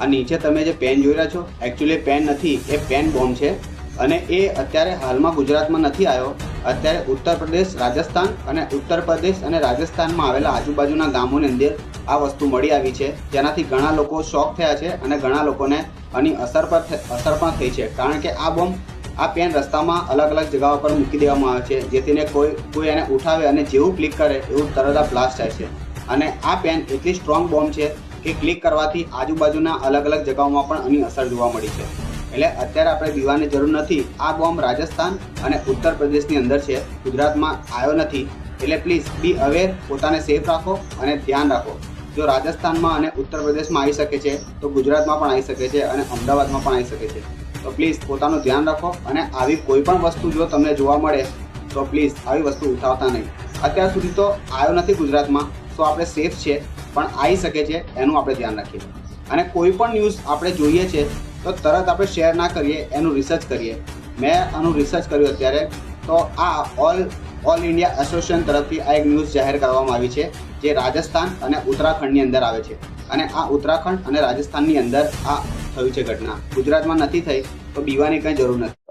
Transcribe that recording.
આ નીચે તમે જે પેન જોઈ રહ્યા છો એકચ્યુઅલી પેન નથી, એ પેન બોમ્બ છે અને એ અત્યારે હાલમાં ગુજરાતમાં નથી આવ્યો. અત્યારે ઉત્તર પ્રદેશ, રાજસ્થાન અને ઉત્તર પ્રદેશ અને રાજસ્થાનમાં આવેલા આજુબાજુના ગામોની અંદર આ વસ્તુ મળી આવી છે, જેનાથી ઘણા લોકો શોક થયા છે અને ઘણા લોકોને આની અસર પણ થઈ છે. કારણ કે આ બોમ્બ, આ પેન રસ્તામાં અલગ અલગ જગ્યાઓ પર મૂકી દેવામાં આવે છે, જેથીને કોઈ એને ઉઠાવે અને જેવું ક્લિક કરે એવું તરત આ બ્લાસ્ટ થાય છે. અને આ પેન એટલી સ્ટ્રોંગ બોમ્બ છે કે ક્લિક કરવાથી આજુબાજુના અલગ અલગ જગ્યાઓમાં પણ આની અસર જોવા મળી છે. એટલે અત્યારે આપણે બીવાની જરૂર નથી. આ બોમ્બ રાજસ્થાન અને ઉત્તર પ્રદેશની અંદર છે, ગુજરાતમાં આવ્યો નથી. એટલે પ્લીઝ બી અવેર, પોતાને સેફ રાખો અને ધ્યાન રાખો. જો રાજસ્થાનમાં અને ઉત્તર પ્રદેશમાં આવી શકે છે તો ગુજરાતમાં પણ આવી શકે છે અને અમદાવાદમાં પણ આવી શકે છે. તો પ્લીઝ પોતાનું ધ્યાન રાખો અને આવી કોઈ પણ વસ્તુ જો તમને જોવા મળે તો પ્લીઝ આવી વસ્તુ ઉઠાવતા નહીં. અત્યાર સુધી તો આવ્યો નથી ગુજરાતમાં, તો આપણે સેફ છે, પણ આવી શકે છે એનું આપણે ધ્યાન રાખીએ. અને કોઈ પણ ન્યૂઝ આપણે જોઈએ છે તો તરત આપણે શેર ના કરીએ, એનું રિસર્ચ કરીએ. મેં આનું રિસર્ચ કર્યું અત્યારે, તો આ ઓલ ઇન્ડિયા એસોસિએશન તરફથી આ એક ન્યૂઝ જાહેર કરવામાં આવી છે, જે રાજસ્થાન અને ઉત્તરાખંડની અંદર આવે છે. અને આ ઉત્તરાખંડ અને રાજસ્થાનની અંદર આ થયું છે ઘટના. ગુજરાતમાં નથી થઈ તો બીવાની કંઈ જરૂર નથી.